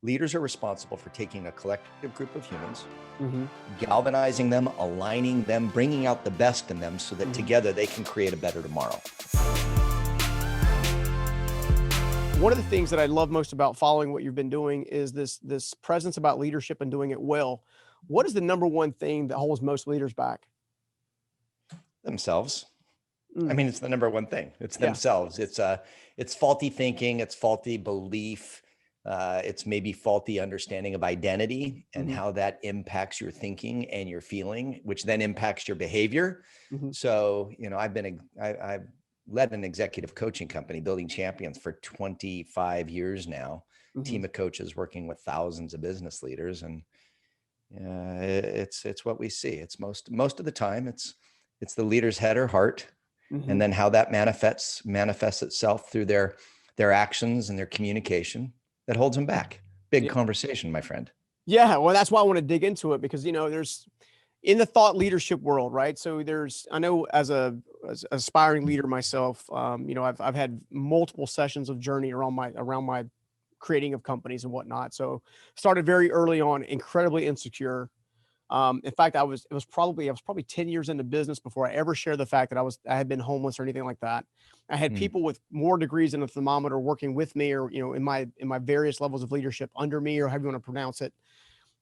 Leaders are responsible for taking a collective group of humans, Mm-hmm. galvanizing them, aligning them, bringing out the best in them so that Mm-hmm. together they can create a better tomorrow. One of the things that I love most about following what you've been doing is this presence about leadership and doing it well. What is the number one thing that holds most leaders back? Themselves. I Mm, mean, it's the number one thing. It's yeah. themselves. It's faulty thinking. It's faulty belief. It's maybe faulty understanding of identity and Mm-hmm. how that impacts your thinking and your feeling, which then impacts your behavior. Mm-hmm. So, I've led an executive coaching company, Building Champions, for 25 years now. Mm-hmm. Team of coaches working with thousands of business leaders, and it's what we see. It's most of the time, it's the leader's head or heart, Mm-hmm. and then how that manifests itself through their actions and their communication that holds them back. Big Yeah. conversation, my friend. Yeah. Well, that's why I want to dig into it because, there's in the thought leadership world, right? So I know as as aspiring leader myself, I've had multiple sessions of journey around my creating of companies and whatnot. So started very early on, incredibly insecure. In fact, I was probably 10 years into business before I ever shared the fact that I had been homeless or anything like that. I had Hmm. people with more degrees than a thermometer working with me, or in my various levels of leadership under me, or however you want to pronounce it.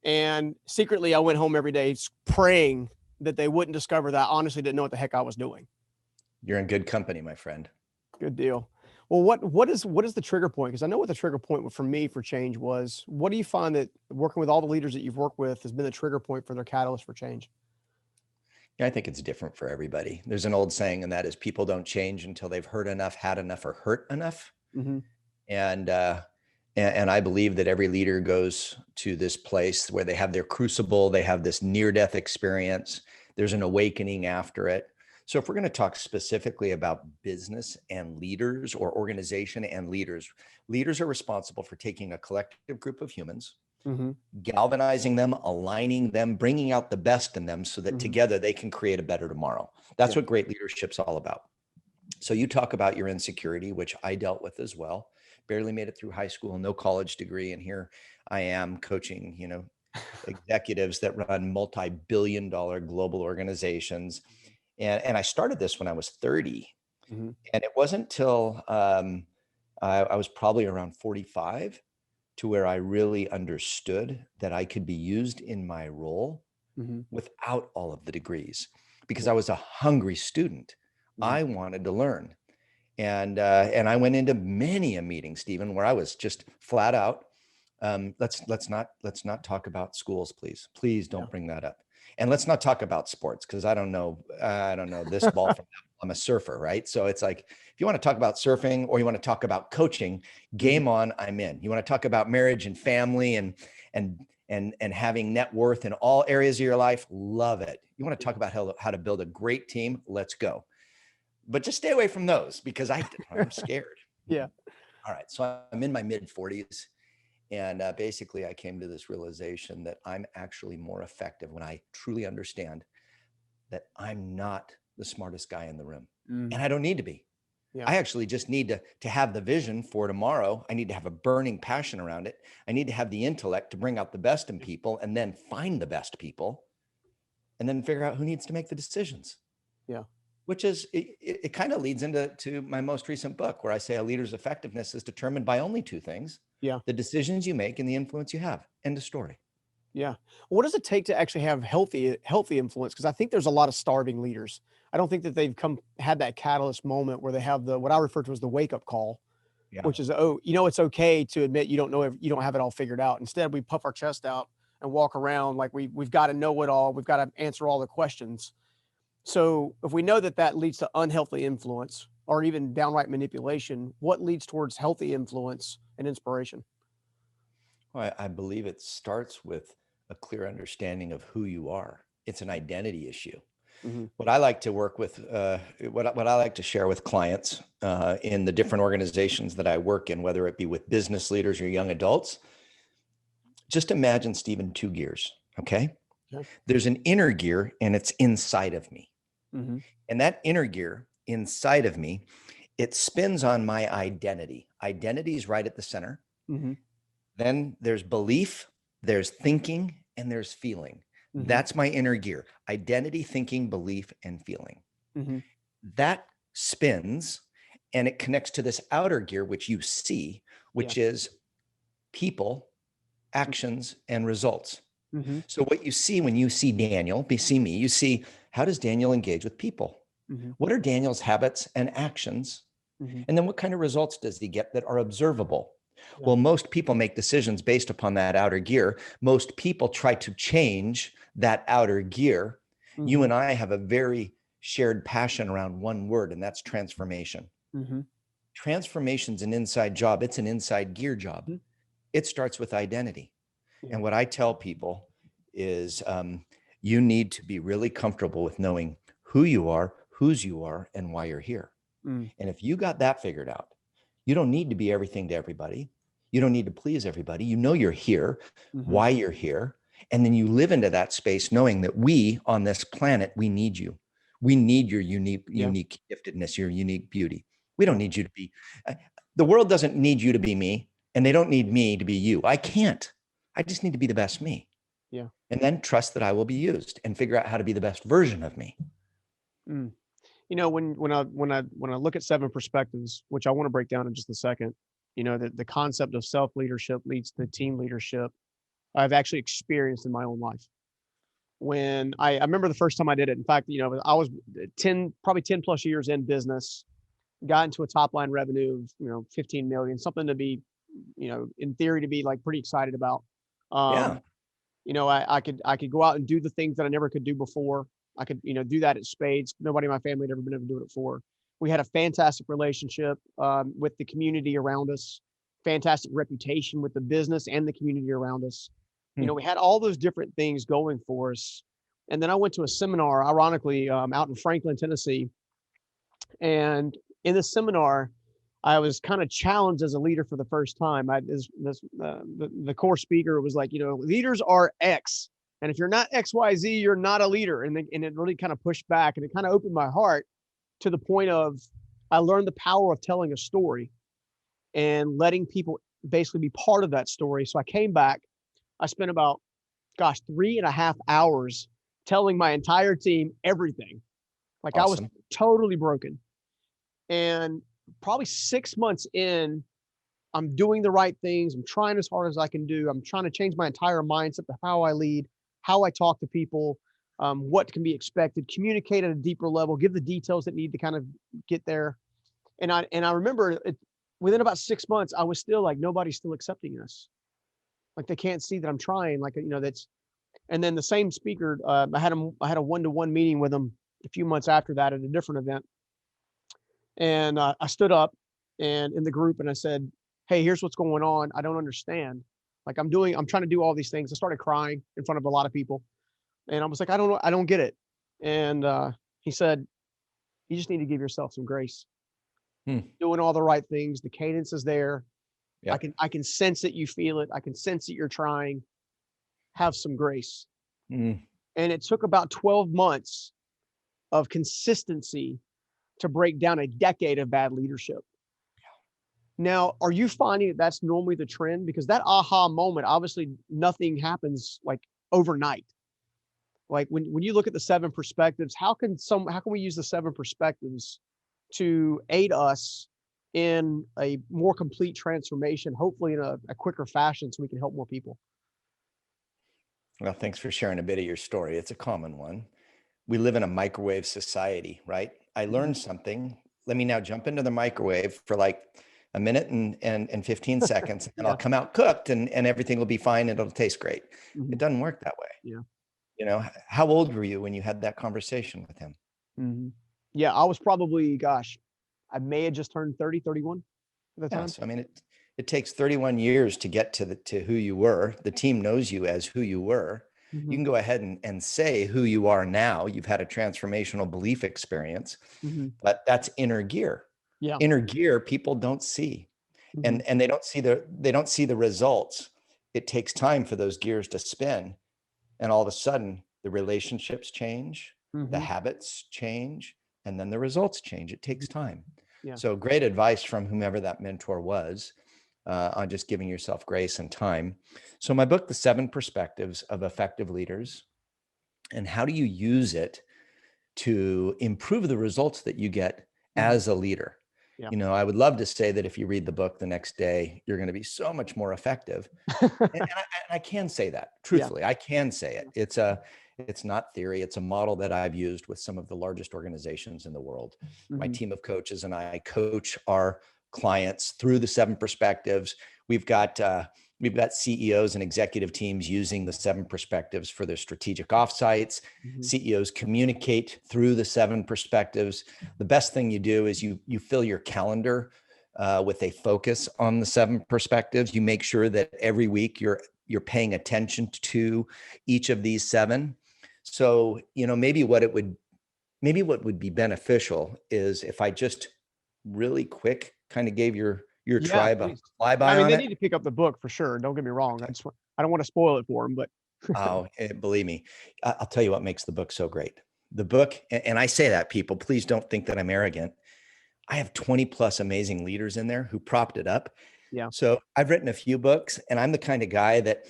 And secretly, I went home every day praying that they wouldn't discover that I honestly didn't know what the heck I was doing. You're in good company, my friend. Good deal. Well, what is the trigger point? Because I know what the trigger point for me for change was. What do you find that working with all the leaders that you've worked with has been the trigger point for their catalyst for change? Yeah, I think it's different for everybody. There's an old saying, and that is people don't change until they've heard enough, had enough, or hurt enough. Mm-hmm. And I believe that every leader goes to this place where they have their crucible, they have this near-death experience. There's an awakening after it. So if we're going to talk specifically about business and leaders, or organization and leaders, leaders are responsible for taking a collective group of humans, Mm-hmm. galvanizing them, aligning them, bringing out the best in them so that Mm-hmm. together they can create a better tomorrow. That's Yeah. what great leadership's all about. So you talk about your insecurity, which I dealt with as well. Barely made it through high school, no college degree. And here I am coaching, executives that run multi-billion-dollar global organizations. And I started this when I was 30. Mm-hmm. And it wasn't till I was probably around 45 to where I really understood that I could be used in my role Mm-hmm. without all of the degrees, because Yeah. I was a hungry student. Mm-hmm. I wanted to learn. And I went into many a meeting, Stephen, where I was just flat out. Let's not talk about schools, please. Please Yeah. don't bring that up. And let's not talk about sports, because I don't know this ball from that ball. I'm a surfer, right? So it's like, if you want to talk about surfing or you want to talk about coaching, Mm-hmm. game on, I'm in. You want to talk about marriage and family and having net worth in all areas of your life, love it. You want to talk about how to build a great team, let's go. But just stay away from those, because I'm scared. Yeah. All right. So I'm in my mid 40s. And basically, I came to this realization that I'm actually more effective when I truly understand that I'm not the smartest guy in the room. Mm. And I don't need to be. Yeah. I actually just need to have the vision for tomorrow. I need to have a burning passion around it. I need to have the intellect to bring out the best in people, and then find the best people, and then figure out who needs to make the decisions. Yeah. Which is, it kind of leads into my most recent book, where I say a leader's effectiveness is determined by only two things: Yeah. the decisions you make and the influence you have. End of story. Yeah. What does it take to actually have healthy influence? Because I think there's a lot of starving leaders. I don't think that they've had that catalyst moment where they have what I refer to as the wake up call, Yeah. which is, oh, it's okay to admit you don't have it all figured out. Instead, we puff our chest out and walk around like we've got to know it all. We've got to answer all the questions. So if we know that leads to unhealthy influence or even downright manipulation, what leads towards healthy influence and inspiration? Well, I believe it starts with a clear understanding of who you are. It's an identity issue. Mm-hmm. What I like to work with, what I like to share with clients in the different organizations that I work in, whether it be with business leaders or young adults, just imagine, Stephen, two gears. Okay. Okay. There's an inner gear, and it's inside of me. Mm-hmm. And that inner gear inside of me, it spins on my identity. Identity is right at the center. Mm-hmm. Then there's belief, there's thinking, and there's feeling. Mm-hmm. That's my inner gear: identity, thinking, belief, and feeling. Mm-hmm. That spins and it connects to this outer gear, which you see, Yeah. which is people, actions, and results. Mm-hmm. So what you see when you see Daniel, see me, you see, how does Daniel engage with people? Mm-hmm. What are Daniel's habits and actions? Mm-hmm. And then what kind of results does he get that are observable? Yeah. Well, most people make decisions based upon that outer gear. Most people try to change that outer gear. You Mm-hmm. and I have a very shared passion around one word, and that's transformation. Mm-hmm. Transformation's an inside job. It's an inside gear job. Mm-hmm. It starts with identity. Yeah. And what I tell people is you need to be really comfortable with knowing who you are, whose you are, and why you're here. Mm. And if you got that figured out, you don't need to be everything to everybody. You don't need to please everybody. You know you're here, Mm-hmm. why you're here. And then you live into that space knowing that we on this planet, we need you. We need your unique Yeah. giftedness, your unique beauty. We don't Yeah. need you to be, the world doesn't need you to be me, and they don't need me to be you. I can't. I just need to be the best me. Yeah. And then trust that I will be used and figure out how to be the best version of me. Mm. When I look at seven perspectives, which I want to break down in just a second, the concept of self leadership leads to team leadership. I've actually experienced in my own life. When I remember the first time I did it. In fact, I was probably 10 plus years in business, got into a top line revenue of 15 million, something to be, in theory to be like pretty excited about. Yeah. Um, I could go out and do the things that I never could do before. I could, do that at spades. Nobody in my family had ever been able to do it before. We had a fantastic relationship with the community around us, fantastic reputation with the business and the community around us. Hmm. We had all those different things going for us. And then I went to a seminar, ironically, out in Franklin, Tennessee. And in the seminar, I was kind of challenged as a leader for the first time. The core speaker was like, leaders are X. And if you're not XYZ, you're not a leader. And it really kind of pushed back, and it kind of opened my heart to the point of I learned the power of telling a story and letting people basically be part of that story. So I came back. I spent about, 3.5 hours telling my entire team everything. Like I was Awesome. totally broken. And probably 6 months in, I'm doing the right things. I'm trying as hard as I can do. I'm trying to change my entire mindset to how I lead, how I talk to people, what can be expected, communicate at a deeper level, give the details that need to kind of get there. And I remember within about 6 months, I was still like, nobody's still accepting us. Like they can't see that I'm trying. Like, that's, and then the same speaker, I had a one-to-one meeting with him a few months after that at a different event. And I stood up and in the group and I said, hey, here's what's going on. I don't understand. Like I'm trying to do all these things. I started crying in front of a lot of people. And I was like, I don't know. I don't get it. And he said, you just need to give yourself some grace. Hmm. Doing all the right things. The cadence is there. Yeah. I can sense that you feel it. I can sense that you're trying. Have some grace. Mm. And it took about 12 months of consistency to break down a decade of bad leadership. Now, are you finding that that's normally the trend? Because that aha moment, obviously nothing happens like overnight. Like when you look at the seven perspectives, how can we use the seven perspectives to aid us in a more complete transformation, hopefully in a quicker fashion so we can help more people? Well, thanks for sharing a bit of your story. It's a common one. We live in a microwave society, right? I learned something. Let me now jump into the microwave for like a minute and 15 seconds, and I'll Yeah. come out cooked and everything will be fine and it'll taste great. Mm-hmm. It doesn't work that way. Yeah. How old were you when you had that conversation with him? Mm-hmm. Yeah. I was probably, I may have just turned 30, 31 at the Yeah. time. So, I mean, it takes 31 years to get to who you were. The team knows you as who you were. Mm-hmm. You can go ahead and say who you are now. You've had a transformational belief experience, Mm-hmm. but that's inner gear. Yeah. Inner gear people don't see. Mm-hmm. And they don't see the results. It takes time for those gears to spin. And all of a sudden the relationships change, the Mm-hmm. habits change, and then the results change. It takes time. Yeah. So great advice from whomever that mentor was. on just giving yourself grace and time. So my book, The 7 Perspectives of Effective Leaders, and how do you use it to improve the results that you get as a leader. Yeah. You know, I would love to say that if you read the book the next day, you're going to be so much more effective. And I can say that Yeah. truthfully. I can say it. It's not theory. It's a model that I've used with some of the largest organizations in the world. My Mhm. team of coaches and I coach our clients through the 7 perspectives. We've got CEOs and executive teams using the 7 perspectives for their strategic offsites. Mhm. CEOs communicate through the 7 perspectives. The best thing you do is you fill your calendar with a focus on the 7 perspectives. You make sure that every week you're paying attention to each of these 7. So, you know, maybe what would be beneficial is if I just really quick kind of gave your Yeah, tribe a please. Yeah, I flyby mean, on they it. need to pick up the book for sure. Don't get me wrong. I don't want to spoil it for them, but Oh, believe me, I'll tell you what makes the book so great. The book, and I say that, people, please don't think that I'm arrogant. I have 20 plus amazing leaders in there who propped it up. yeah. So I've written a few books, and I'm the kind of guy that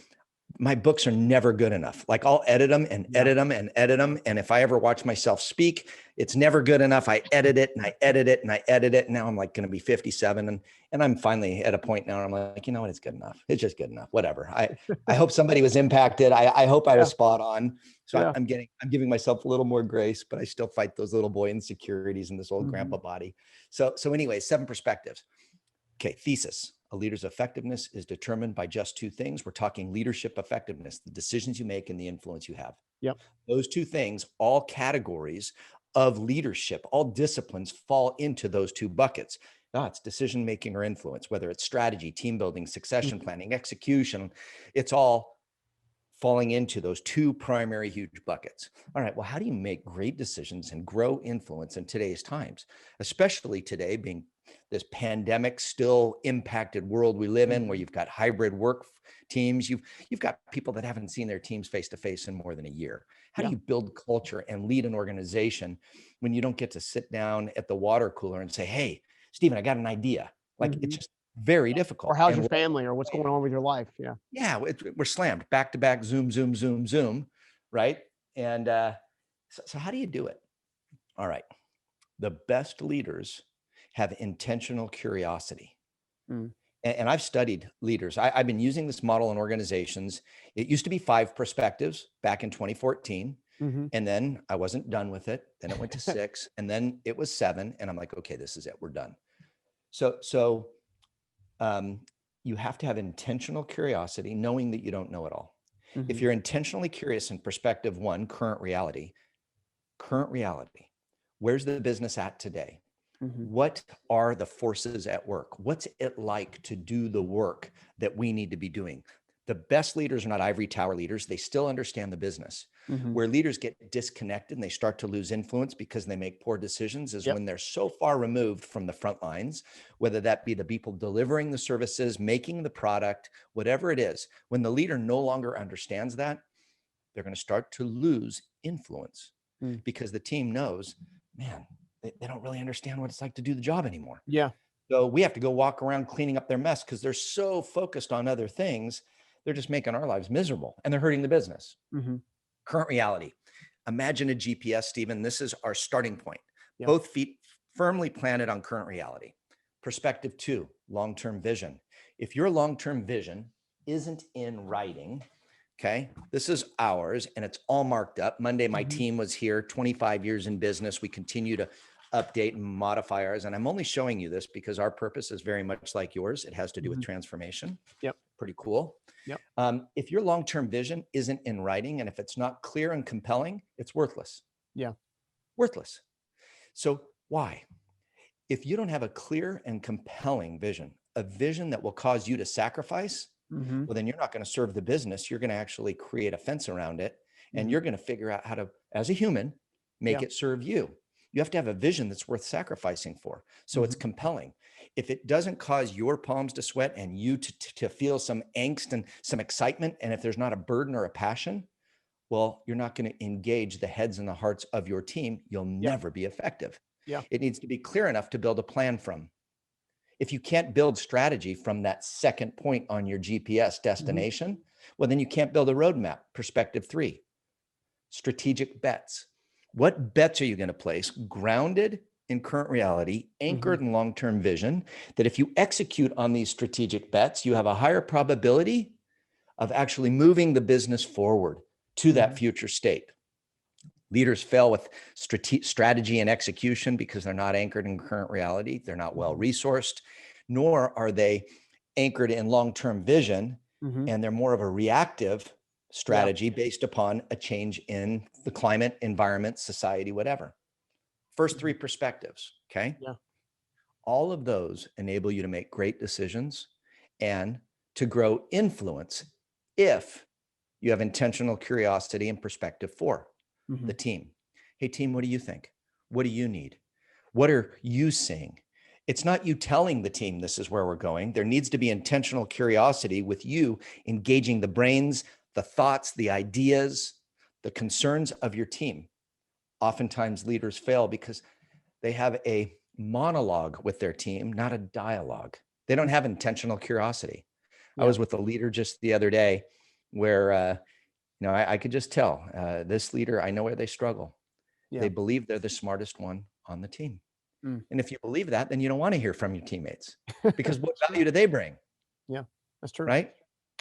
my books are never good enough. Like I'll edit them and Yeah. edit them and edit them. And if I ever watch myself speak, it's never good enough. I edit it and I edit it and I edit it. Now I'm like going to be 57. And I'm finally at a point now where I'm like, you know what? It's good enough. It's just good enough. Whatever. I hope somebody was impacted. I hope I Yeah. was spot on. So Yeah. I'm giving myself a little more grace, but I still fight those little boy insecurities in this old grandpa Mhm. body. So anyway, 7 perspectives. Okay, thesis. A leader's effectiveness is determined by just 2 things. We're talking leadership effectiveness, the decisions you make and the influence you have. Yep. Those 2 things, all categories of leadership, all disciplines fall into those 2 buckets. It's decision making or influence, whether it's strategy, team building, succession Mhm. planning, execution. It's all falling into those 2 primary huge buckets. All right, well, how do you make great decisions and grow influence in today's times, especially today being this pandemic still impacted world we live in, where Mhm. you've got hybrid work teams, you've got people that haven't seen their teams face to face in more than a year. How do Yeah. you build culture and lead an organization when you don't get to sit down at the water cooler and say, "Hey, Stephen, I got an idea." Like it's Mhm. just very Or difficult. how's And your we're all family or what's going on with your life? Yeah. yeah, we're slammed back to back, zoom, zoom, zoom, zoom, right? And so how do you do it? All right, the best leaders have intentional curiosity. Mm. And I've studied leaders. I've been using this model in organizations. It used to be 5 perspectives back in 2014. Mhm. And then I wasn't done with it. Then it went to 6, and then it was 7. And I'm like, okay, this is it. We're done. So um, you have to have intentional curiosity, knowing that you don't know it all. If Mhm. you're intentionally curious in perspective 1, current reality, where's the business at today? Mhm. What are the forces at work? What's it like to do the work that we need to be doing? The best leaders are not ivory tower leaders. They still understand the business. Mhm. Where leaders get disconnected and they start to lose influence because they make poor decisions is Yep. when they're so far removed from the front lines, whether that be the people delivering the services, making the product, whatever it is. When the leader no longer understands that, they're going to start to lose influence Mm. because the team knows, man, they don't really understand what it's like to do the job anymore. Yeah. So we have to go walk around cleaning up their mess because they're so focused on other things. They're just making our lives miserable and they're hurting the business. Mhm. Current reality. Imagine a GPS, Stephen. This is our starting point. Yeah. Both feet firmly planted on current reality. Perspective 2, long-term vision. If your long-term vision isn't in writing, okay, this is ours and it's all marked up. Monday, my Mhm. team was here, 25 years in business. We continue to update and modify ours. And I'm only showing you this because our purpose is very much like yours. It has to do with Mhm. transformation. Yep. Pretty cool. Yep. If your long-term vision isn't in writing and if it's not clear and compelling, it's worthless. Yeah. Worthless. So why? If you don't have a clear and compelling vision, a vision that will cause you to sacrifice, Mhm. well, then you're not going to serve the business. You're going to actually create a fence around it. And Mhm. you're going to figure out how to, as a human, make Yeah. it serve you. You have to have a vision that's worth sacrificing for. So it's Mhm. compelling. If it doesn't cause your palms to sweat and you to feel some angst and some excitement, and if there's not a burden or a passion, well, you're not going to engage the heads and the hearts of your team. You'll Yeah. never be effective. Yeah. It needs to be clear enough to build a plan from. If you can't build strategy from that second point on your GPS destination, well, then you can't build a roadmap. Perspective 3, strategic bets. What bets are you going to place grounded in current reality, anchored in long-term vision, that if you execute on these strategic bets, you have a higher probability of actually moving the business forward to that future state? Leaders fail with strategy and execution because they're not anchored in current reality. They're not well resourced, nor are they anchored in long-term vision, and they're more of a reactive strategy based upon a change in the climate, environment, society, whatever. First 3 perspectives, okay? Yeah. All of those enable you to make great decisions and to grow influence if you have intentional curiosity and perspective 4, the team. Hey, team, what do you think? What do you need? What are you seeing? It's not you telling the team this is where we're going. There needs to be intentional curiosity with you engaging the brains, the thoughts, the ideas, the concerns of your team. Oftentimes leaders fail because they have a monologue with their team, not a dialogue. They don't have intentional curiosity. I was with a leader just the other day where, I could just tell this leader, I know where they struggle. They believe they're the smartest one on the team. And if you believe that, then you don't want to hear from your teammates because what value do they bring? Yeah, that's true. Right?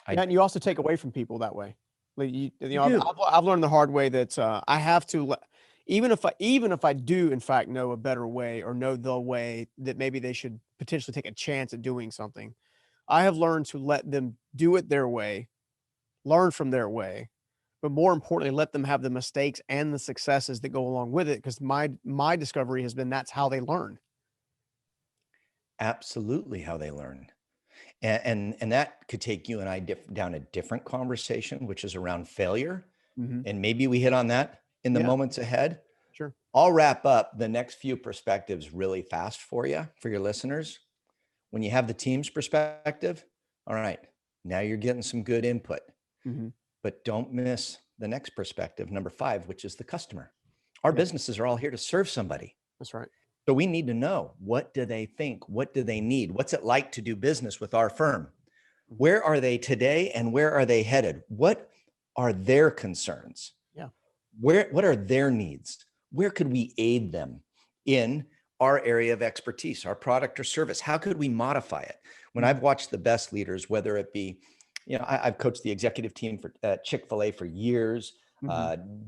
Yeah, and you also take away from people that way. Like You do. I've learned the hard way that I have to even if I do in fact know a better way or know the way that maybe they should potentially take a chance at doing something, I have learned to let them do it their way, learn from their way, but more importantly, let them have the mistakes and the successes that go along with it. Because my discovery has been that's how they learn. Absolutely how they learn. And that could take you and I down a different conversation, which is around failure. And maybe we hit on that in the Yeah, moments ahead. sure. I'll wrap up the next few perspectives really fast for you, for your listeners. When you have the team's perspective, all right, now you're getting some good input, but don't miss the next perspective, number 5, which is the customer. Our businesses are all here to serve somebody. That's right. So we need to know, what do they think? What do they need? What's it like to do business with our firm? Where are they today and where are they headed? What are their concerns? Yeah. What are their needs? Where could we aid them in our area of expertise, our product or service? How could we modify it? When I've watched the best leaders, whether it be, I've coached the executive team for Chick-fil-A for years,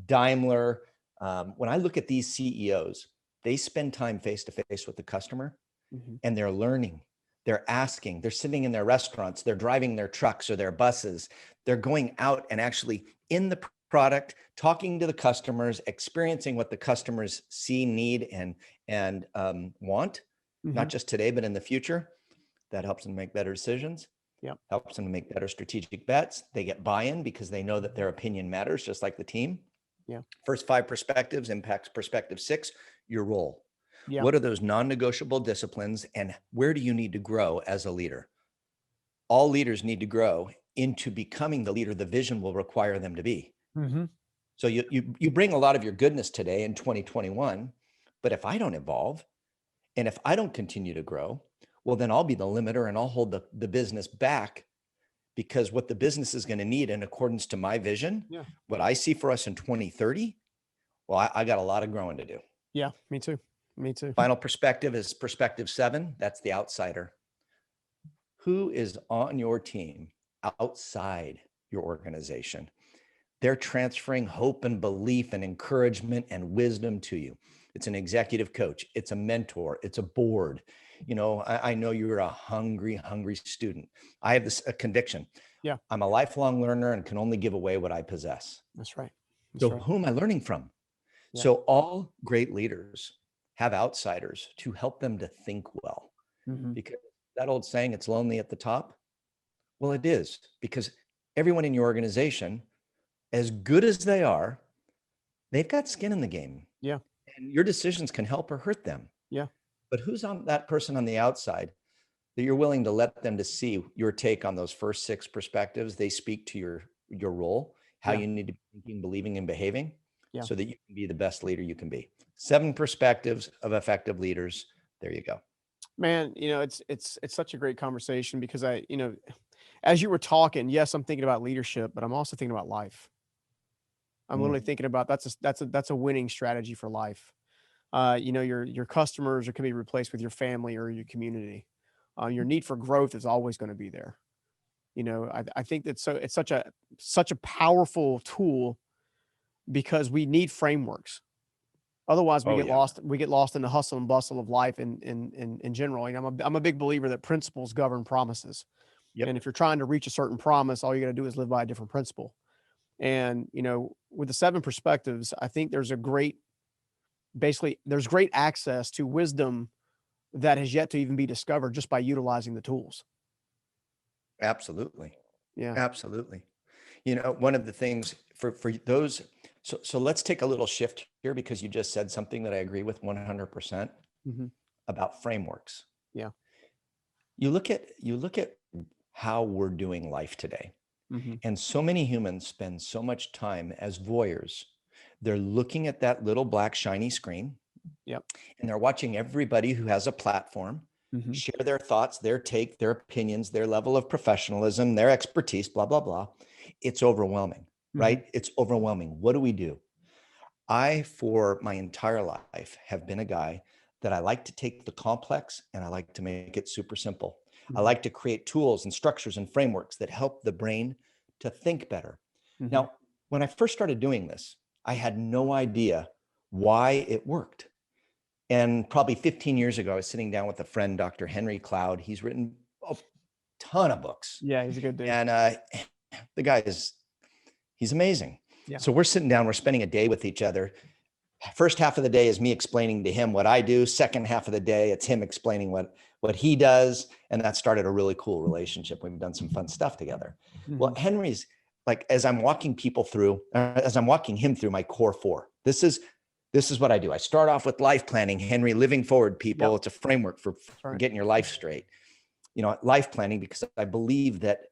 Daimler. When I look at these CEOs, they spend time face to face with the customer and they're learning. They're asking, they're sitting in their restaurants, they're driving their trucks or their buses. They're going out and actually in the product, talking to the customers, experiencing what the customers see, need, and want, not just today, but in the future. That helps them make better decisions. Helps them to make better strategic bets. They get buy-in because they know that their opinion matters, just like the team. First 5 perspectives impacts perspective 6, your role. What are those non-negotiable disciplines and where do you need to grow as a leader? All leaders need to grow into becoming the leader the vision will require them to be. So you bring a lot of your goodness today in 2021, but if I don't evolve and if I don't continue to grow, well, then I'll be the limiter and I'll hold the business back, because what the business is going to need in accordance to my vision, what I see for us in 2030, well, I got a lot of growing to do. Yeah, me too. Me too. Final perspective is perspective 7. That's the outsider. Who is on your team outside your organization? They're transferring hope and belief and encouragement and wisdom to you. It's an executive coach. It's a mentor. It's a board. I know you're a hungry student. I have a conviction. I'm a lifelong learner and can only give away what I possess. That's right. So who am I learning from? So all great leaders have outsiders to help them to think well. Because that old saying, it's lonely at the top. Well, it is, because everyone in your organization, as good as they are, they've got skin in the game. And your decisions can help or hurt them. But who's on that person on the outside that you're willing to let them to see your take on those first 6 perspectives? They speak to your role, how you need to be thinking, believing, and behaving, so that you can be the best leader you can be. 7 perspectives of effective leaders. There you go. Man, it's such a great conversation because as you were talking, yes, I'm thinking about leadership, but I'm also thinking about life. I'm literally Mm. thinking about that's a winning strategy for life. Your customers are can be replaced with your family or your community. Your need for growth is always going to be there. I think that it's such a powerful tool because we need frameworks. Otherwise, Oh yeah. we get lost in the hustle and bustle of life in general. I'm a big believer that principles govern promises. Yep. And if you're trying to reach a certain promise, all you got to do is live by a different principle. And, with the seven perspectives, I think there's great access to wisdom that has yet to even be discovered just by utilizing the tools. Absolutely. Yeah. Absolutely. One of the things for those, so let's take a little shift here because you just said something that I agree with 100% Hmm. about frameworks. Yeah. You look at how we're doing life today. Hmm. And so many humans spend so much time as voyeurs. They're looking at that little black shiny screen Yep. and they're watching everybody who has a platform Hmm. share their thoughts, their take, their opinions, their level of professionalism, their expertise, blah, blah, blah. It's overwhelming, Hmm. right? It's overwhelming. What do we do? I, for my entire life, have been a guy that I like to take the complex and I like to make it super simple. I Hmm. like to create tools and structures and frameworks that help the brain to think better. Hmm. Now, when I first started doing this, I had no idea why it worked. And probably 15 years ago, I was sitting down with a friend, Dr. Henry Cloud. He's written a ton of books. Yeah. He's a good dude. And the guy he's amazing. Yeah. So we're sitting down, we're spending a day with each other. First half of the day is me explaining to him what I do. Second half of the day, it's him explaining what he does. And that started a really cool relationship. We've done some fun stuff together. Well, Hmm. Henry's like, as I'm walking people through, as I'm walking him through my core four, this is what I do. I start off with life planning, Henry, living forward Yep. people. It's a framework for That's right. getting your life straight. Life planning, because I believe that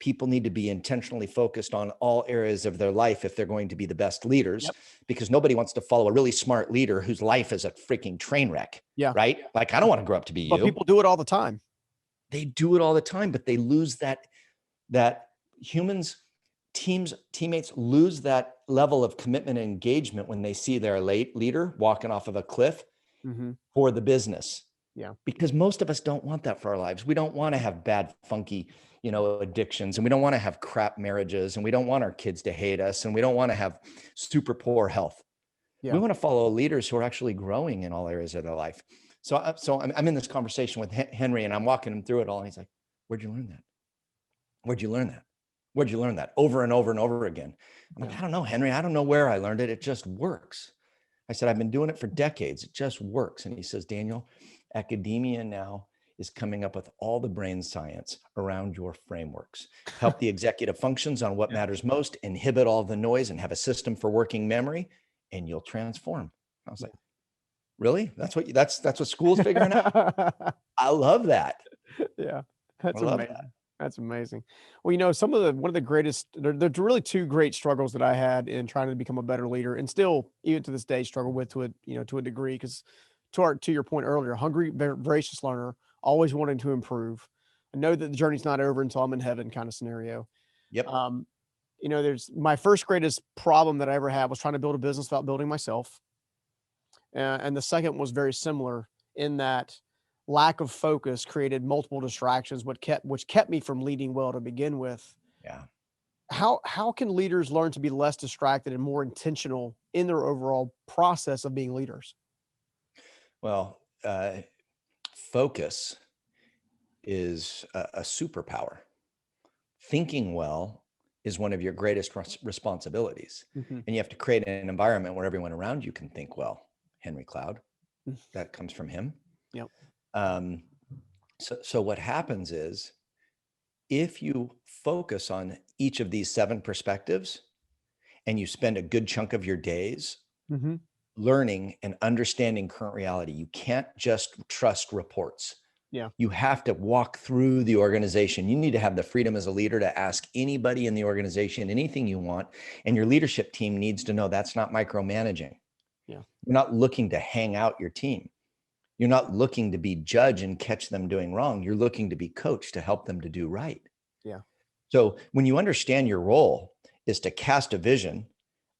people need to be intentionally focused on all areas of their life if they're going to be the best leaders, Yep. because nobody wants to follow a really smart leader whose life is a freaking train wreck, Yeah. right? Like, I don't want to grow up to be But you. people do it all the time. They do it all the time, but they lose that humans, teammates lose that level of commitment and engagement when they see their late leader walking off of a cliff Hmm. for the business, Yeah. because most of us don't want that for our lives. We don't want to have bad, funky, addictions, and we don't want to have crap marriages, and we don't want our kids to hate us, and we don't want to have super poor health. We Yeah. want to follow leaders who are actually growing in all areas of their life. So I'm in this conversation with Henry, and I'm walking him through it all, and he's like, "Where'd you learn that? Where'd you learn that? Where'd you learn that?" Over and over and over again. I'm Yeah. like, "I don't know, Henry. I don't know where I learned it. It just works." I said, "I've been doing it for decades. It just works." And he says, "Daniel, academia now is coming up with all the brain science around your frameworks. Help the executive functions on what Yeah. matters most, inhibit all the noise, and have a system for working memory, and you'll transform." I was like, "Really? That's what school's figuring out?" I love that. Yeah, I that's love that. amazing. That's amazing. Well, one of the greatest there's really two great struggles that I had in trying to become a better leader, and still even to this day struggle with to a degree because to your point earlier, hungry, voracious learner, always wanting to improve. I know that the journey's not over until I'm in heaven kind of scenario. Yep. Um, there's my first greatest problem that I ever had was trying to build a business without building myself. And the second was very similar in that lack of focus created multiple distractions, which kept me from leading well to begin with. Yeah. How can leaders learn to be less distracted and more intentional in their overall process of being leaders? Well, focus is a superpower. Thinking well is one of your greatest responsibilities. Mhm. And you have to create an environment where everyone around you can think well. Henry Cloud, that comes from him. Yep. Um, so what happens is, if you focus on each of these seven perspectives and you spend a good chunk of your days Mhm. learning and understanding current reality, you can't just trust reports. Yeah. You have to walk through the organization. You need to have the freedom as a leader to ask anybody in the organization anything you want. And your leadership team needs to know that's not micromanaging. Yeah. You're not looking to hang out your team. You're not looking to be judge and catch them doing wrong. You're looking to be coach to help them to do right. Yeah. So when you understand your role is to cast a vision,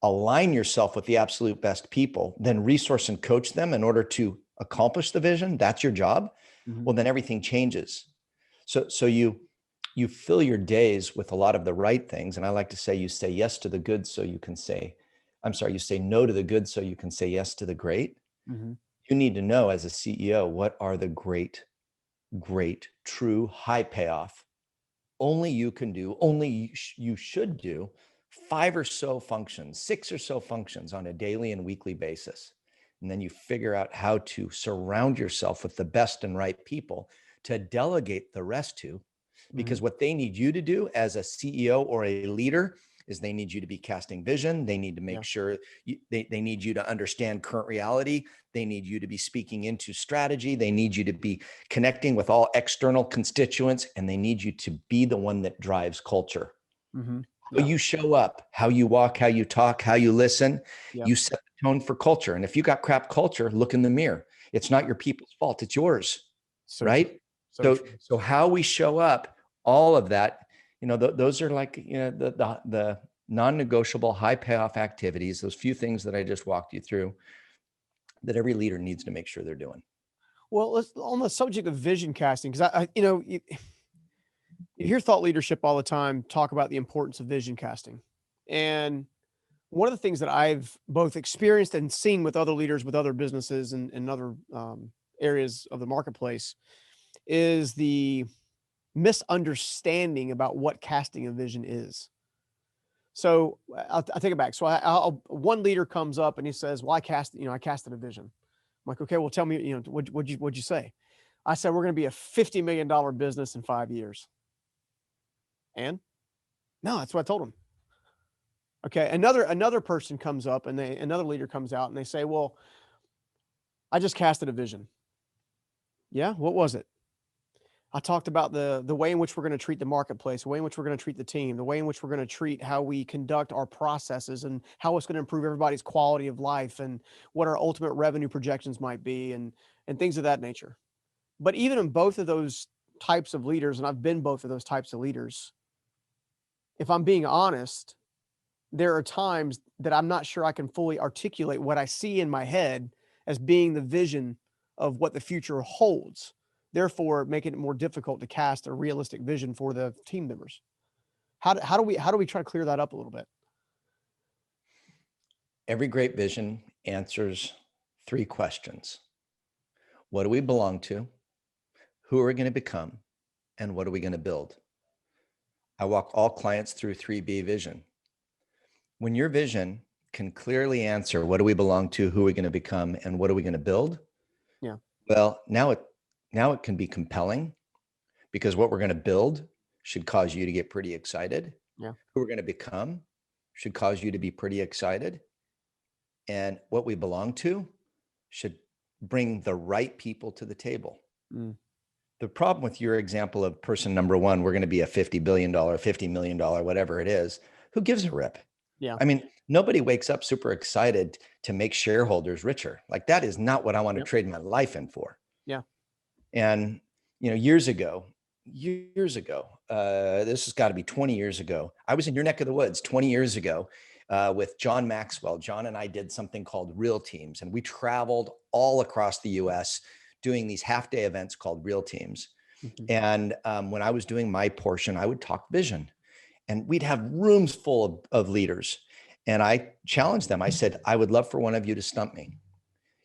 align yourself with the absolute best people, then resource and coach them in order to accomplish the vision, that's your job. Mm-hmm. Well, then everything changes. So you fill your days with a lot of the right things. And I like to say you say yes to the good so you can say, you say no to the good so you can say yes to the great. Mm-hmm. You need to know as a CEO, what are the great, true, high payoff, only you can do, only you should do 5 or so functions, 6 or so functions on a daily and weekly basis. And then you figure out how to surround yourself with the best and right people to delegate the rest to, because what they need you to do as a CEO or a leader is they need you to be casting vision. They need to make sure they need you to understand current reality. They need you to be speaking into strategy. They need you to be connecting with all external constituents, and they need you to be the one that drives culture. Mm-hmm. How you show up, how you walk, how you talk, how you listen, Yeah. you set the tone for culture. And if you got crap culture, look in the mirror. It's not your people's fault. It's yours. So right? true. So how we show up, all of that, those are like, the non-negotiable high payoff activities, those few things that I just walked you through that every leader needs to make sure they're doing. Well, let's, on the subject of vision casting, because you hear thought leadership all the time talk about the importance of vision casting. And one of the things that I've both experienced and seen with other leaders, with other businesses and other areas of the marketplace is the misunderstanding about what casting a vision is. So I'll take it back. So one leader comes up and he says, well, I casted a vision. I'm like, okay, well, tell me, what'd you say? I said, we're going to be a $50 million business in 5 years. And no, that's what I told him. Okay. Another person comes up and another leader comes out and they say, well, I just casted a vision. Yeah. What was it? I talked about the way in which we're going to treat the marketplace, the way in which we're going to treat the team, the way in which we're going to treat how we conduct our processes and how it's going to improve everybody's quality of life and what our ultimate revenue projections might be and things of that nature. But even in both of those types of leaders, and I've been both of those types of leaders, if I'm being honest, there are times that I'm not sure I can fully articulate what I see in my head as being the vision of what the future holds, therefore making it more difficult to cast a realistic vision for the team members. How do we try to clear that up a little bit? Every great vision answers 3 questions. What do we belong to? Who are we going to become? And what are we going to build? I walk all clients through 3B vision. When your vision can clearly answer, what do we belong to? Who are we going to become? And what are we going to build? Yeah. Well, now it can be compelling, because what we're going to build should cause you to get pretty excited. Yeah. Who we're going to become should cause you to be pretty excited. And what we belong to should bring the right people to the table. Mm. The problem with your example of person number 1, we're going to be a $50 billion, $50 million, whatever it is, who gives a rip? Yeah. I mean, nobody wakes up super excited to make shareholders richer. Like, that is not what I want to trade my life in for. Yeah. And, years ago, this has got to be 20 years ago. I was in your neck of the woods 20 years ago with John Maxwell. John and I did something called Real Teams, and we traveled all across the US doing these half-day events called Real Teams. Mm-hmm. And when I was doing my portion, I would talk vision, and we'd have rooms full of leaders. And I challenged them. I said, I would love for one of you to stump me.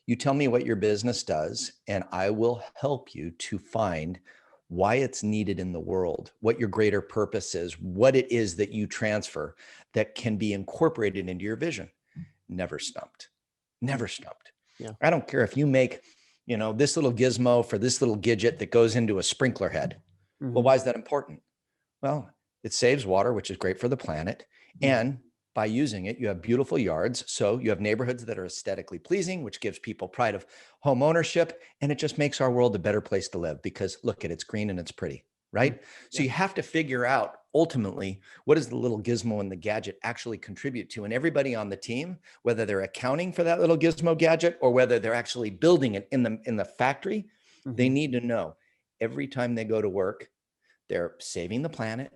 You tell me what your business does, and I will help you to find why it's needed in the world, what your greater purpose is, what it is that you transfer that can be incorporated into your vision. Never stumped. Never stumped. Yeah. I don't care if you make, this little gizmo for this little gadget that goes into a sprinkler head. Mm-hmm. Well, why is that important? Well, it saves water, which is great for the planet. Mm-hmm. And by using it, you have beautiful yards. So you have neighborhoods that are aesthetically pleasing, which gives people pride of home ownership. And it just makes our world a better place to live, because look, it's green and it's pretty, right? Mm-hmm. So you have to figure out ultimately, what does the little gizmo and the gadget actually contribute to? And everybody on the team, whether they're accounting for that little gizmo gadget or whether they're actually building it in the factory, they need to know every time they go to work, they're saving the planet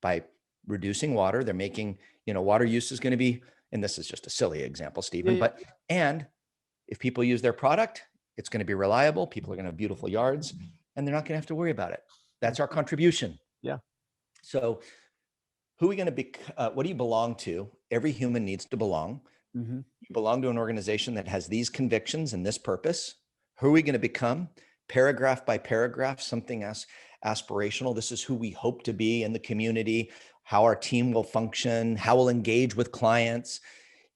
by reducing water. They're making, water use is going to be, and this is just a silly example, Stephen, Yeah. and if people use their product, it's going to be reliable. People are going to have beautiful yards and they're not going to have to worry about it. That's our contribution. Yeah. So who are we going to be? What do you belong to? Every human needs to belong. You belong to an organization that has these convictions and this purpose. Who are we going to become? Paragraph by paragraph, something aspirational. This is who we hope to be in the community, how our team will function, how we'll engage with clients.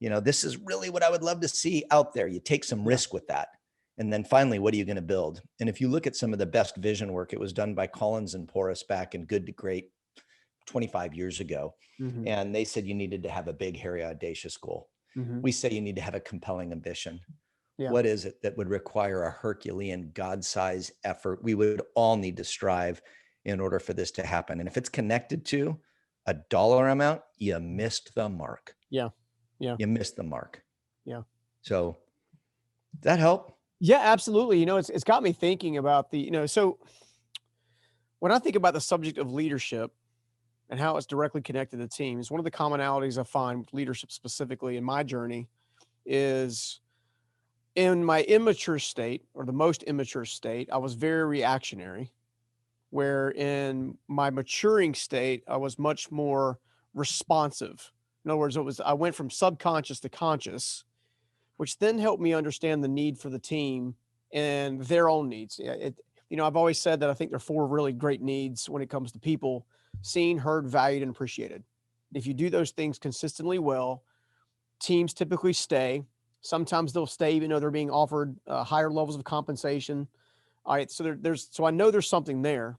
This is really what I would love to see out there. You take some risk with that. And then finally, what are you going to build? And if you look at some of the best vision work, it was done by Collins and Porras back in Good to Great 25 years ago. And they said you needed to have a big, hairy, audacious goal. We say you need to have a compelling ambition. What is it that would require a Herculean God-sized effort? We would all need to strive in order for this to happen. And if it's connected to a dollar amount, you missed the mark. Yeah. You missed the mark. Yeah. So does that help? Yeah, absolutely. It's got me thinking about so when I think about the subject of leadership and how it's directly connected to teams, one of the commonalities I find with leadership specifically in my journey is in my immature state, or the most immature state, I was very reactionary, where in my maturing state, I was much more responsive. In other words, I went from subconscious to conscious, which then helped me understand the need for the team and their own needs. I've always said that I think there are 4 really great needs when it comes to people: seen, heard, valued, and appreciated. If you do those things consistently well, teams typically stay. Sometimes they'll stay even though they're being offered higher levels of compensation. All right, so I know there's something there.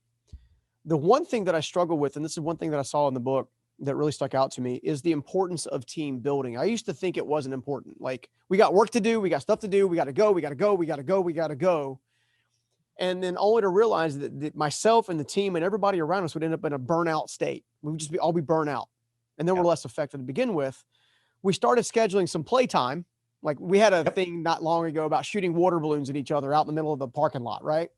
The one thing that I struggle with, and this is one thing that I saw in the book that really stuck out to me, is the importance of team building. I used to think it wasn't important. Like, we got work to do, we got stuff to do, we got to go. And then only to realize that myself and the team and everybody around us would end up in a burnout state. We would just all be burnt out. And then we're less effective to begin with. We started scheduling some playtime. Like, we had a thing not long ago about shooting water balloons at each other out in the middle of the parking lot, right?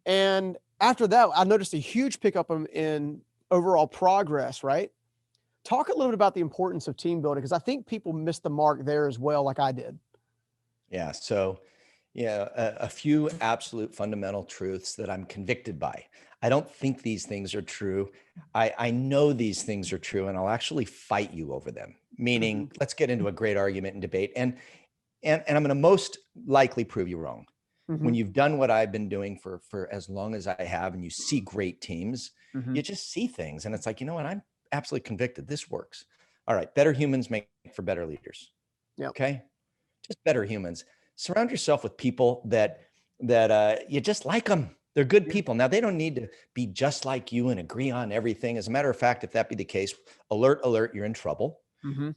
And after that, I noticed a huge pickup in overall progress, right? Talk a little bit about the importance of team building, because I think people missed the mark there as well, like I did. Yeah. So, a few absolute fundamental truths that I'm convicted by. I don't think these things are true. I know these things are true, and I'll actually fight you over them. Meaning, let's get into a great argument and debate, and I'm going to most likely prove you wrong. When you've done what I've been doing for as long as I have, and you see great teams, you just see things, and it's like, what? I'm absolutely convicted this works. All right, better humans make for better leaders. Yeah. Okay, just better humans. Surround yourself with people that you just like them. They're good people. Now, they don't need to be just like you and agree on everything. As a matter of fact, if that be the case, alert, you're in trouble.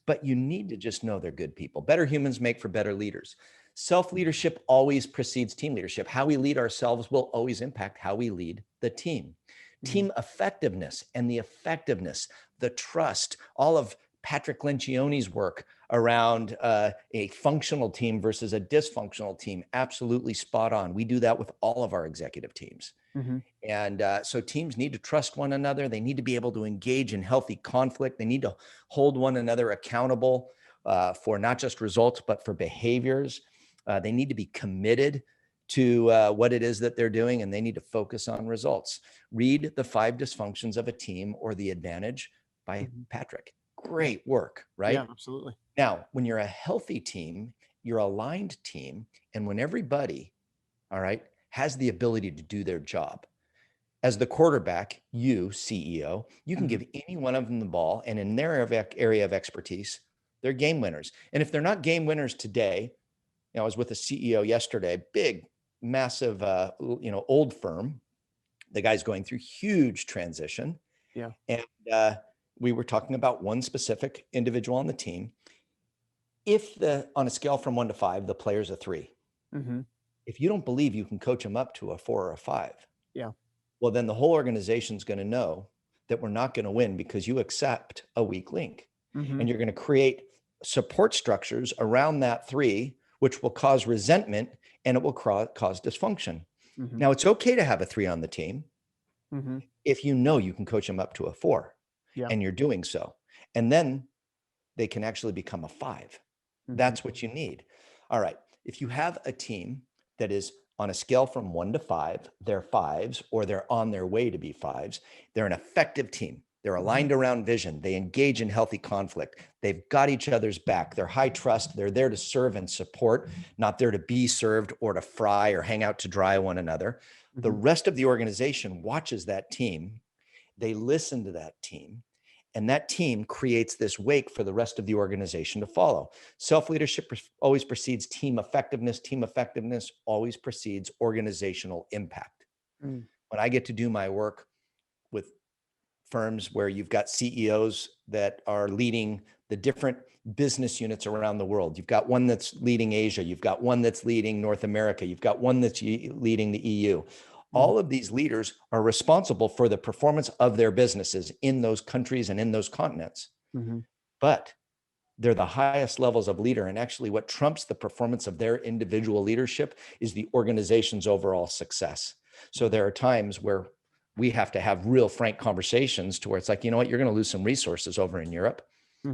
But you need to just know they're good people. Better humans make for better leaders. Self-leadership always precedes team leadership. How we lead ourselves will always impact how we lead the team. Team effectiveness and the effectiveness, the trust, all of Patrick Lencioni's work around a functional team versus a dysfunctional team, absolutely spot on. We do that with all of our executive teams. And so teams need to trust one another. They need to be able to engage in healthy conflict. They need to hold one another accountable for not just results, but for behaviors. They need to be committed to what it is that they're doing, and they need to focus on results. Read The 5 Dysfunctions of a Team, or The Advantage by Patrick. Great work, right? Yeah, absolutely. Now, when you're a healthy team, you're a aligned team, and when everybody, all right, has the ability to do their job. As the quarterback, you, CEO, you can give any one of them the ball, and in their area of expertise, they're game winners. And if they're not game winners today, I was with a CEO yesterday, big, massive, old firm. The guy's going through huge transition. Yeah. And we were talking about one specific individual on the team. If on a scale from 1 to 5, the player's a 3. If you don't believe you can coach them up to a 4 or a 5, yeah, well, then the whole organization's going to know that we're not going to win because you accept a weak link. Mm-hmm. And you're going to create support structures around that 3, which will cause resentment and it will cause dysfunction. Mm-hmm. Now, it's okay to have a 3 on the team Mm-hmm. if you know you can coach them up to a 4 Yeah. and you're doing so. And then they can actually become a 5. Mm-hmm. That's what you need. All right. If you have a team that is on a scale from 1 to 5, they're 5s or they're on their way to be 5s, they're an effective team. They're aligned around vision. They engage in healthy conflict. They've got each other's back. They're high trust. They're there to serve and support, not there to be served or to fry or hang out to dry one another. Mm-hmm. The rest of the organization watches that team. They listen to that team. And that team creates this wake for the rest of the organization to follow. Self-leadership always precedes team effectiveness. Team effectiveness always precedes organizational impact. Mm. When I get to do my work with firms where you've got CEOs that are leading the different business units around the world. You've got one that's leading Asia. You've got one that's leading North America. You've got one that's leading the EU. All of these leaders are responsible for the performance of their businesses in those countries and in those continents. Mm-hmm. But they're the highest levels of leader. And actually what trumps the performance of their individual leadership is the organization's overall success. So there are times where we have to have real frank conversations to where it's like, you know what, you're going to lose some resources over in Europe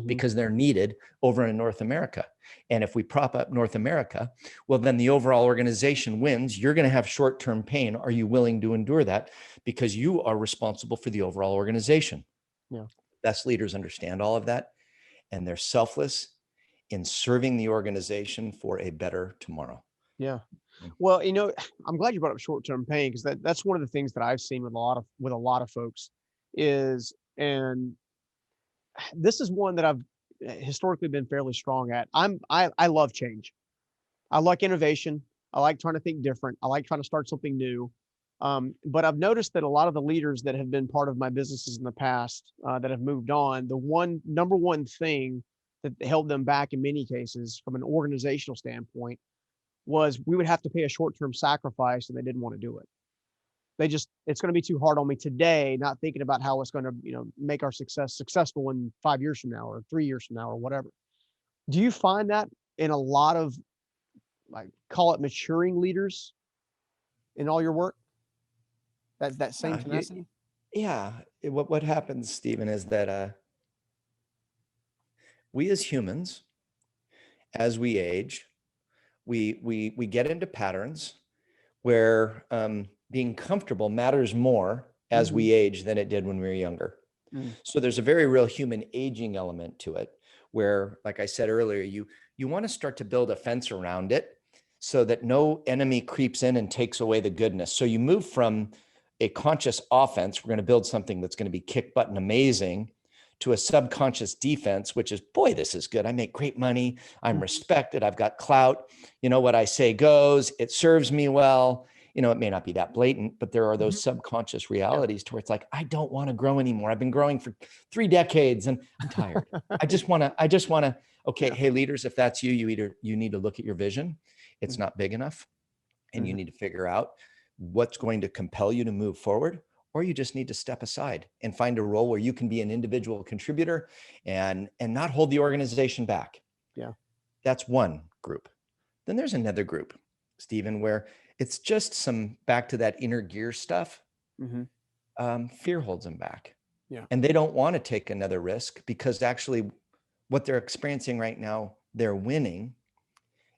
because they're needed over in North America. And if we prop up North America, well, then the overall organization wins. You're going to have short-term pain. Are you willing to endure that? Because you are responsible for the overall organization. Yeah. Best leaders understand all of that, and they're selfless in serving the organization for a better tomorrow. Yeah. Well, I'm glad you brought up short-term pain because that's one of the things that I've seen with a lot of folks is, and this is one that I've historically been fairly strong at. I love change. I like innovation. I like trying to think different. I like trying to start something new. But I've noticed that a lot of the leaders that have been part of my businesses in the past that have moved on, the number one thing that held them back in many cases from an organizational standpoint was we would have to pay a short-term sacrifice and they didn't want to do it. It's going to be too hard on me today, not thinking about how it's going to, make our successful in 5 years from now or 3 years from now or whatever. Do you find that in a lot of, like, call it maturing leaders in all your work? That same tenacity? Yeah. What happens, Stephen, is that we as humans, as we age, we get into patterns where being comfortable matters more as we age than it did when we were younger. So there's a very real human aging element to it where, like I said earlier, you want to start to build a fence around it so that no enemy creeps in and takes away the goodness. So you move from a conscious offense, we're going to build something that's going to be kick button amazing, to a subconscious defense, which is, boy, this is good. I make great money. I'm respected. I've got clout. What I say goes. It serves me well. It may not be that blatant, but there are those subconscious realities to where it's like, I don't want to grow anymore. I've been growing for 3 decades and I'm tired. I just want to, okay. Hey, leaders, if that's you need to look at your vision. It's not big enough. And you need to figure out what's going to compel you to move forward, or you just need to step aside and find a role where you can be an individual contributor and not hold the organization back. Yeah. That's one group. Then there's another group, Stephen, where it's just some back to that inner gear stuff. Fear holds them back. Yeah. And they don't want to take another risk because actually what they're experiencing right now, they're winning.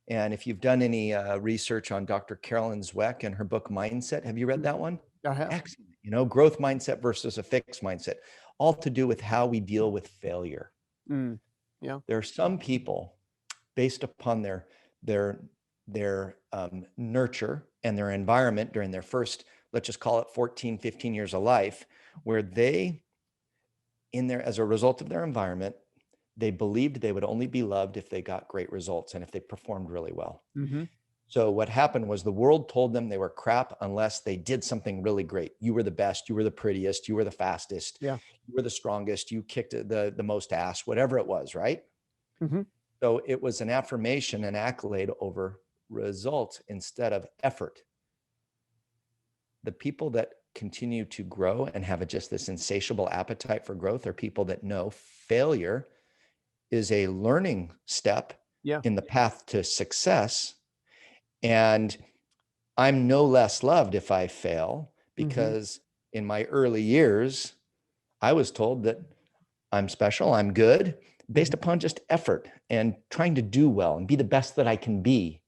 And if you've done any research on Dr. Carolyn Dweck and her book Mindset, have you read that one? I have. Excellent. Growth mindset versus a fixed mindset, all to do with how we deal with failure. Yeah. There are some people based upon their nurture and their environment during their first, let's just call it 14, 15 years of life, where as a result of their environment, they believed they would only be loved if they got great results and if they performed really well. So what happened was the world told them they were crap unless they did something really great. You were the best, you were the prettiest, you were the fastest, you were the strongest, you kicked the most ass, whatever it was, right? So it was an affirmation, an accolade over results instead of effort. The people that continue to grow and have just this insatiable appetite for growth are people that know failure is a learning step Yeah. in the path to success. And I'm no less loved if I fail, Mm-hmm. because in my early years, I was told that I'm special, I'm good, based Mm-hmm. upon just effort and trying to do well and be the best that I can be.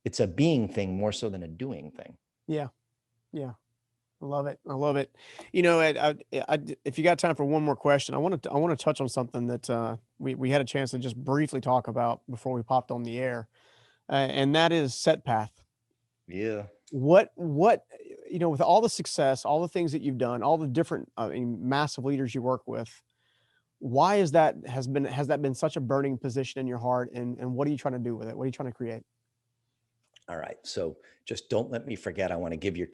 It's a being thing more so than a doing thing. Yeah. Yeah. I love it. I love it. You know, if you got time for one more question, I want to touch on something that we had a chance to just briefly talk about before we popped on the air, and that is set path. Yeah. What you know, with all the success, all the things that you've done, all the different massive leaders you work with, why is that has that been such a burning position in your heart, and what are you trying to do with it? What are you trying to create? All right. So just don't let me forget. I want to give your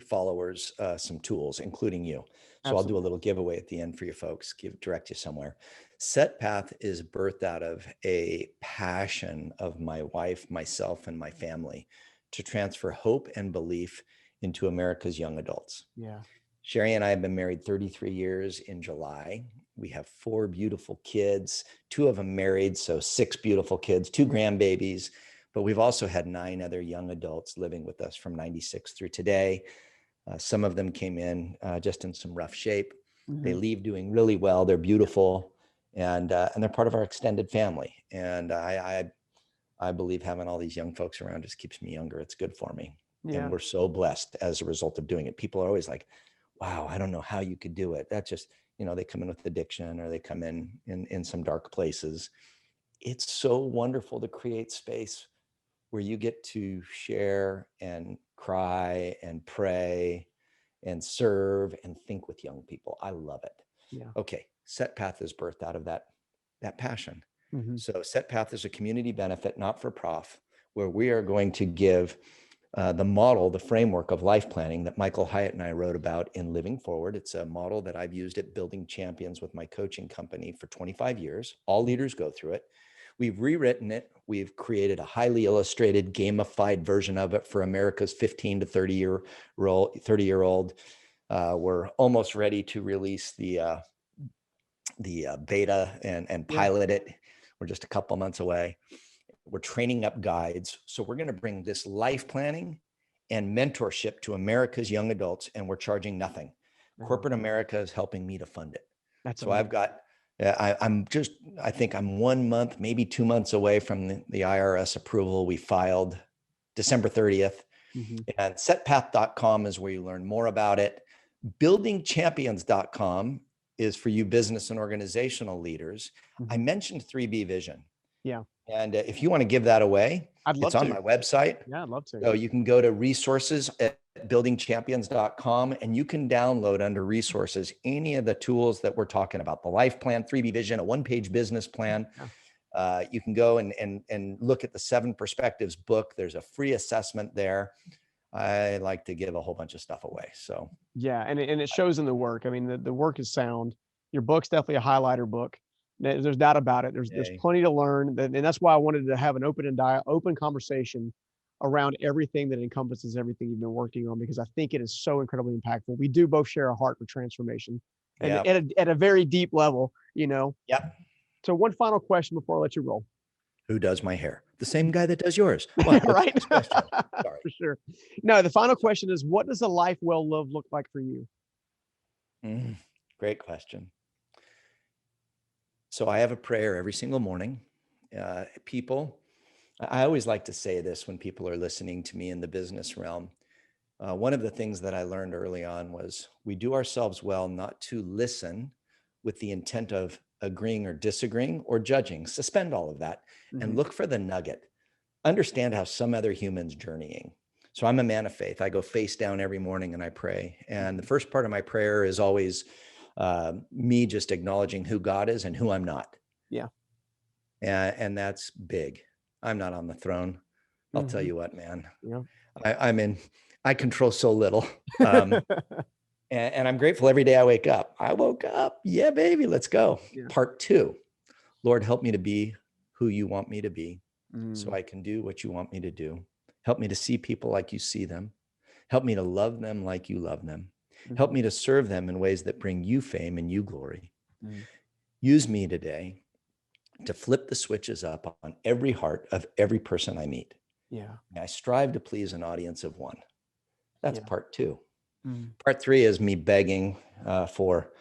followers some tools, including you. So I'll do a Absolutely. little giveaway at the end for you folks. Direct you somewhere. Set Path is birthed out of a passion of my wife, myself, and my family to transfer hope and belief into America's young adults. Yeah. Sherry and I have been married 33 years in July. We have 4 beautiful kids, 2 of them married, so 6 beautiful kids, 2 grandbabies. But we've also had 9 other young adults living with us from 96 through today. Some of them came in just in some rough shape. They Hmm. leave doing really well. They're beautiful, and they're part of our extended family. And I believe having all these young folks around just keeps me younger. It's good for me. And Yeah. we're so blessed as a result of doing it. People are always like, wow, I don't know how you could do it. That's just, they come in with addiction, or they come in some dark places. It's so wonderful to create space where you get to share and cry and pray and serve and think with young people. I love it. Yeah. Okay, Set Path is birthed out of that passion. Hmm. So Set Path is a community benefit, not for profit, where we are going to give the model, the framework of life planning that Michael Hyatt and I wrote about in Living Forward. It's a model that I've used at Building Champions with my coaching company for 25 years. All leaders go through it. We've rewritten it. We've created a highly illustrated, gamified version of it for America's 15 to 30-year-old. We're almost ready to release the beta and Yeah. pilot it. We're just a couple months away. We're training up guides. So we're going to bring this life planning and mentorship to America's young adults, and we're charging nothing. Wow. Corporate America is helping me to fund it. That's So amazing. I've got, I think I'm 1 month, maybe 2 months away from the IRS approval. We filed December 30th, Hmm. and setpath.com is where you learn more about it. Buildingchampions.com is for you business and organizational leaders. I Hmm. mentioned 3B Vision. Yeah. And if you want to give that away, I'd it's love on to. my website. Yeah, I'd love to. So you can go to resources at buildingchampions.com, and you can download under resources any of the tools that we're talking about: the life plan, 3B Vision, a 1-page business plan. Yeah. You can go and look at the 7 Perspectives book. There's a free assessment there. I like to give a whole bunch of stuff away. So Yeah, and it shows in the work. I mean, the work is sound. Your book's definitely a highlighter book. There's doubt about it. There's yay. plenty to learn, and that's why I wanted to have an open conversation around everything that encompasses everything you've been working on, because I think it is so incredibly impactful. We do both share a heart for transformation, and Yeah. at a very deep level, you know. Yep. So one final question before I let you roll. Who does my hair? The same guy that does yours. What? What's the Right? next question? Sorry. For sure. No, the final question is, what does a life well lived look like for you? Mm, great question. So I have a prayer every single morning. People, I always like to say this when people are listening to me in the business realm. One of the things that I learned early on was we do ourselves well not to listen with the intent of agreeing or disagreeing or judging. Suspend all of that and Hmm. look for the nugget. Understand how some other human's journeying. So I'm a man of faith. I go face down every morning and I pray. And the first part of my prayer is always me just acknowledging who God is and who I'm not. Yeah. And that's big. I'm not on the throne. I'll tell Hmm. you what, man. Yeah. I control so little. Um, and I'm grateful every day I wake up. I woke up. Yeah, baby, let's go. Yeah. Part 2, Lord, help me to be who you want me to be so Mm. I can do what you want me to do. Help me to see people like you see them. Help me to love them like you love them. Help Mhm. me to serve them in ways that bring you fame and you glory. Mhm. Use me today to flip the switches up on every heart of every person I meet. Yeah. I strive to please an audience of one. That's Yeah. part 2. Mhm. Part 3 is me begging for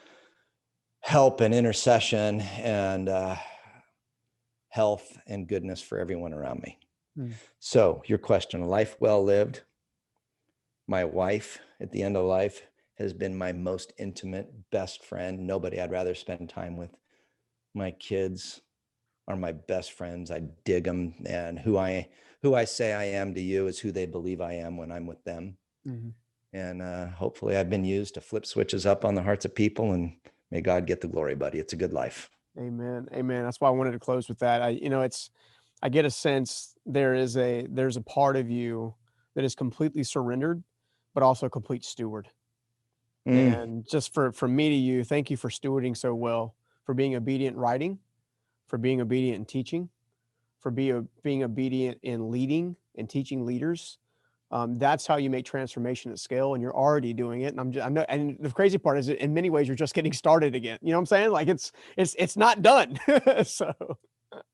help and intercession and health and goodness for everyone around me. Mhm. So your question, a life well lived. My wife at the end of life has been my most intimate best friend. Nobody I'd rather spend time with. My kids are my best friends. I dig them, and who I say I am to you is who they believe I am when I'm with them. Mhm. And hopefully I've been used to flip switches up on the hearts of people, and may God get the glory, buddy. It's a good life. Amen. Amen. That's why I wanted to close with that. I get a sense there's a part of you that is completely surrendered, but also a complete steward. Mm, And just from me to you, thank you for stewarding so well, for being obedient in writing, for being obedient in teaching, for being obedient in leading and teaching leaders. That's how you make transformation at scale, and you're already doing it. And I know, and the crazy part is, that in many ways, you're just getting started again. You know what I'm saying? Like it's not done. So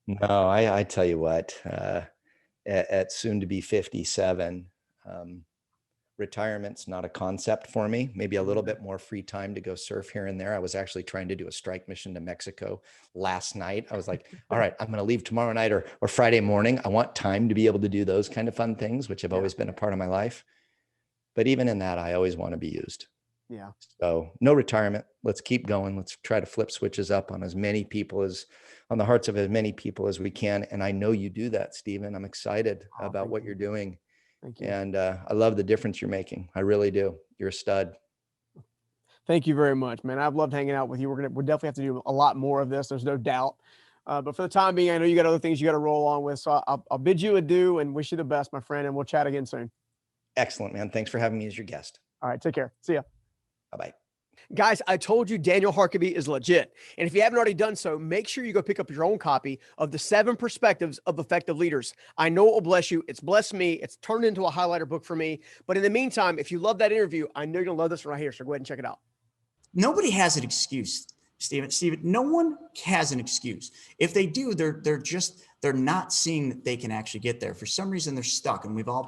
no, I tell you what, at soon to be 57, um, retirement's not a concept for me. Maybe a little yeah, bit more free time to go surf here and there. I was actually trying to do a strike mission to Mexico last night. I was like, all right, I'm going to leave tomorrow night or Friday morning. I want time to be able to do those kind of fun things, which have yeah, always been a part of my life. But even in that, I always want to be used. yeah. So no retirement. Let's keep going. Let's try to flip switches up on as many people as on the hearts of as many people as we can. And I know you do that, Stephen. I'm excited Oh, about thank what you, you're doing. thank you, And I love the difference you're making. I really do. You're a stud. thank you very much, man. I've loved hanging out with you. We'll definitely have to do a lot more of this. There's no doubt. But for the time being, I know you got other things you got to roll on with. So I'll bid you adieu and wish you the best, my friend. And we'll chat again soon. Excellent, man. Thanks for having me as your guest. All right, take care. See ya. Bye-bye. Guys, I told you Daniel Harkavy is legit. And if you haven't already done so, make sure you go pick up your own copy of The 7 Perspectives of Effective Leaders. I know it will bless you. It's blessed me. It's turned into a highlighter book for me. But in the meantime, if you love that interview, I know you're going to love this one right here. So go ahead and check it out. Nobody has an excuse, Stephen. No one has an excuse. If they do, they're not seeing that they can actually get there. For some reason, they're stuck, and we've all